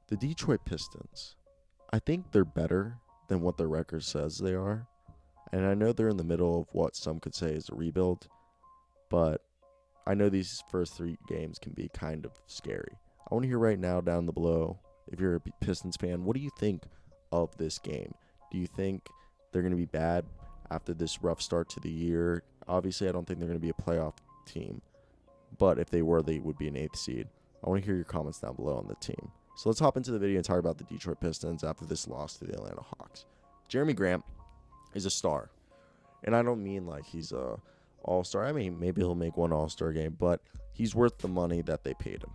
The Detroit Pistons, I think they're better than what their record says they are. And I know they're in the middle of what some could say is a rebuild, but I know these first 3 games can be kind of scary. I want to hear right now down the below, if you're a Pistons fan, what do you think of this game? Do you think they're going to be bad after this rough start to the year? Obviously, I don't think they're going to be a playoff team, but if they were, they would be an 8th seed. I want to hear your comments down below on the team. So let's hop into the video and talk about the Detroit Pistons after this loss to the Atlanta Hawks. Jerami Grant is a star, and I don't mean like he's a all-star. I mean, maybe he'll make one all-star game, but he's worth the money that they paid him.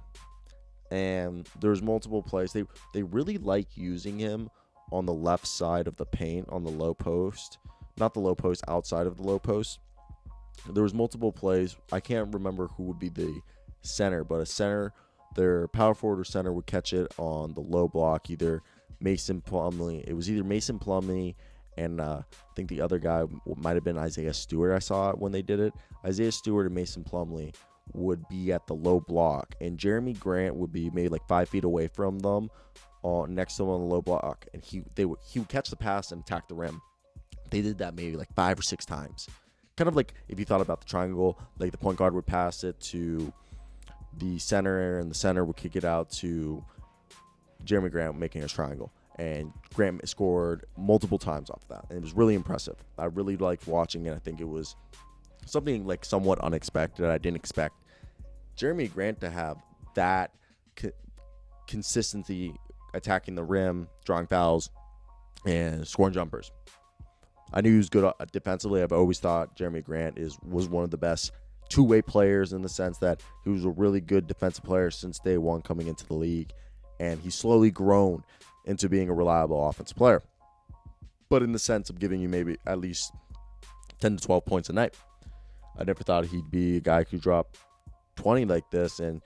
And there's multiple plays. They really like using him on the left side of the paint on the low post. Not the low post, outside of the low post. There was multiple plays. I can't remember who would be the center, but a center, their power forward or center would catch it on the low block, either Mason Plumlee. It was either Mason Plumlee and I think the other guy might have been Isaiah Stewart. I saw it when they did it. Isaiah Stewart and Mason Plumlee would be at the low block, and Jerami Grant would be maybe like 5 feet away from them, next to them on the low block, and he would catch the pass and attack the rim. They did that maybe like 5 or 6 times. Kind of like if you thought about the triangle, like the point guard would pass it to the center, and the center would kick it out to Jerami Grant, making a triangle. And Grant scored multiple times off of that, and it was really impressive. I really liked watching it. I think it was something like somewhat unexpected. I didn't expect Jerami Grant to have that consistency attacking the rim, drawing fouls, and scoring jumpers. I knew he was good defensively. I've always thought Jerami Grant was one of the best two-way players, in the sense that he was a really good defensive player since day one coming into the league, and he's slowly grown into being a reliable offensive player, but in the sense of giving you maybe at least 10 to 12 points a night. I never thought he'd be a guy who could drop 20 like this, and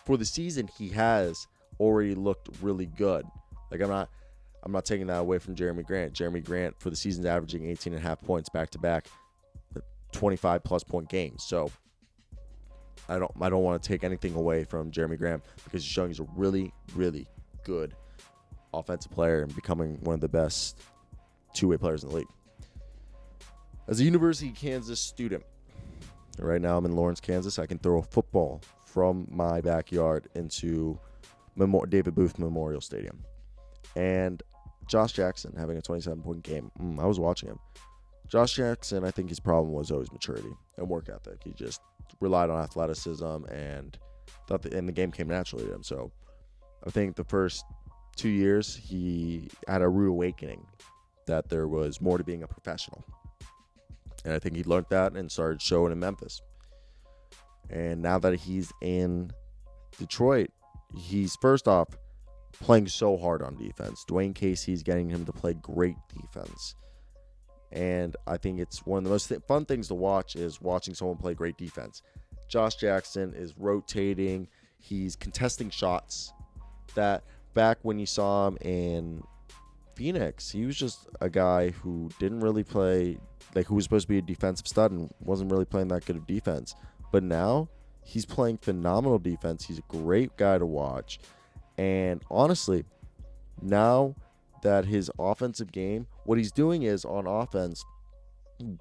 for the season he has already looked really good. Like I'm not taking that away from Jerami Grant. Jerami Grant for the season's averaging 18.5 points back to back, 25 plus point games. So I don't want to take anything away from Jerami Grant, because he's showing he's a really, really good offensive player and becoming one of the best two-way players in the league. As a University of Kansas student, right now I'm in Lawrence, Kansas, I can throw a football from my backyard into David Booth Memorial Stadium. And Josh Jackson having a 27-point game. I was watching him. Josh Jackson, I think his problem was always maturity and work ethic. He just relied on athleticism and thought and the game came naturally to him. So I think the first 2 years he had a rude awakening that there was more to being a professional. And I think he learned that and started showing in Memphis. And now that he's in Detroit, he's first off playing so hard on defense. Dwayne Casey's getting him to play great defense. And I think it's one of the most fun things to watch is watching someone play great defense. Josh Jackson is rotating. He's contesting shots that back when you saw him in Phoenix, he was just a guy who didn't really play, like who was supposed to be a defensive stud and wasn't really playing that good of defense. But now he's playing phenomenal defense. He's a great guy to watch. And honestly, now that his offensive game, what he's doing is on offense,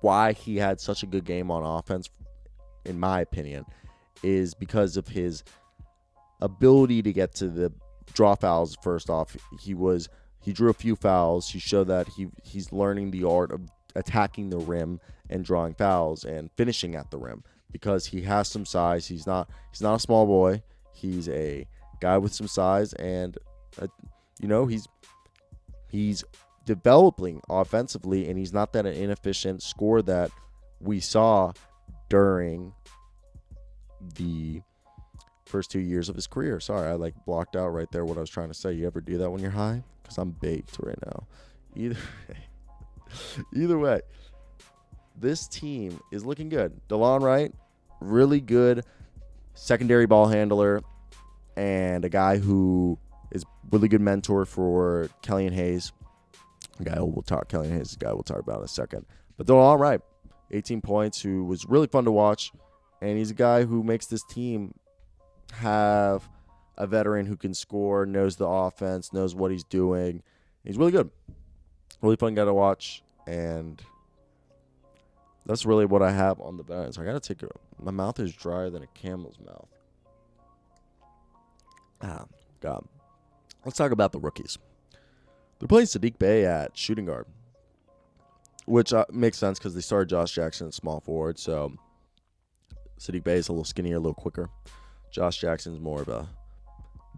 why he had such a good game on offense, in my opinion, is because of his ability to get to the draw fouls. First off, he drew a few fouls. He showed that he's learning the art of attacking the rim and drawing fouls and finishing at the rim, because he has some size. He's not a small boy. He's a guy with some size, and he's developing offensively, and he's not that inefficient scorer that we saw during the first 2 years of his career. Sorry, I blocked out right there what I was trying to say. You ever do that when you're high? Because I'm baked right now. Either way, this team is looking good. DeLon Wright, really good secondary ball handler, and a guy who is really good mentor for Kellyan Hayes. Kellyan Hayes is a guy we'll talk about in a second. But DeLon Wright, 18 points, who was really fun to watch, and he's a guy who makes this team have a veteran who can score, knows the offense, knows what he's doing. He's really good. Really fun guy to watch. And that's really what I have on the veterans. I got to take my mouth is drier than a camel's mouth. God. Let's talk about the rookies. They're playing Saddiq Bey at shooting guard, which makes sense because they started Josh Jackson at small forward. So Saddiq Bey is a little skinnier, a little quicker. Josh Jackson's more of a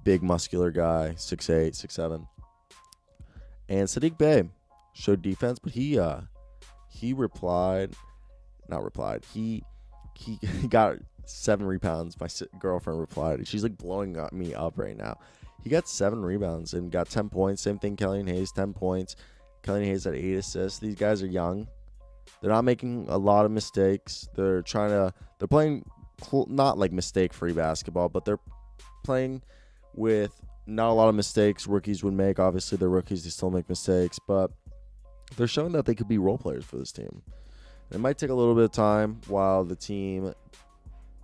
big, muscular guy, 6'8", 6'7". And Saddiq Bey showed defense, but he got 7 rebounds. My girlfriend replied. She's like blowing me up right now. He got 7 rebounds and got 10 points. Same thing, Killian Hayes, 10 points. Killian Hayes had 8 assists. These guys are young. They're not making a lot of mistakes. They're playing not like mistake-free basketball, but they're playing with not a lot of mistakes rookies would make. Obviously, they're rookies. They still make mistakes, but they're showing that they could be role players for this team. It might take a little bit of time while the team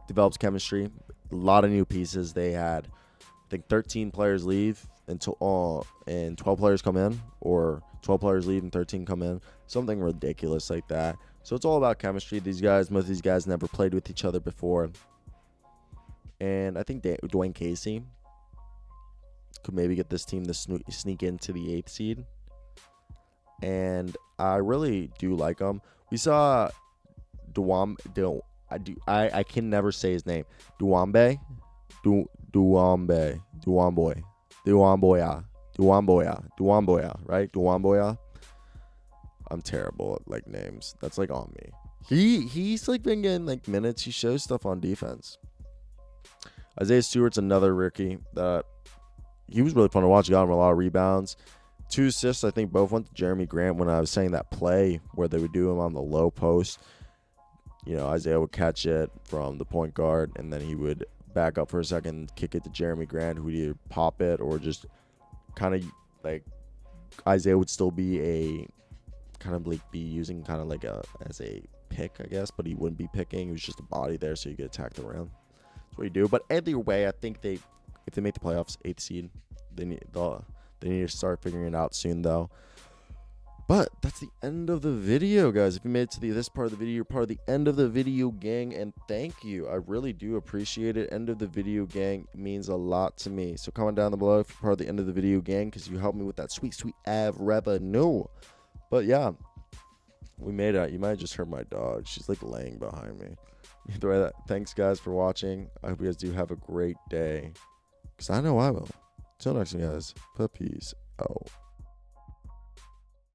develops chemistry. A lot of new pieces. They had, I think, 13 players leave and 12 players come in, or 12 players leave and 13 come in. Something ridiculous like that. So it's all about chemistry. Most of these guys never played with each other before. And I think Dwayne Casey could maybe get this team to sneak into the 8th seed. And I really do like them. We saw I can never say his name. Duwamboya. Right? Duwamboya. I'm terrible at like names. That's like on me. He's like been getting like minutes. He shows stuff on defense. Isaiah Stewart's another rookie that he was really fun to watch. He got him a lot of rebounds. 2 assists, I think both went to Jerami Grant when I was saying that play where they would do him on the low post. Isaiah would catch it from the point guard, and then he would back up for a second, kick it to Jerami Grant, who would either pop it or just kind of like Isaiah would still be using kind of like as a pick, I guess, but he wouldn't be picking. He was just a body there, so you could attack the rim. That's what you do. But either way, I think if they make the playoffs, 8th seed, they need to start figuring it out soon, though. But that's the end of the video, guys. If you made it to this part of the video, you're part of the end of the video gang, and thank you. I really do appreciate it. End of the video gang means a lot to me. So comment down below if you're part of the end of the video gang, because you helped me with that sweet, sweet av revenue. But yeah, we made it. You might have just heard my dog. She's like laying behind me. Either way, thanks, guys, for watching. I hope you guys do have a great day, because I know I will. Till next time, guys. Peace out.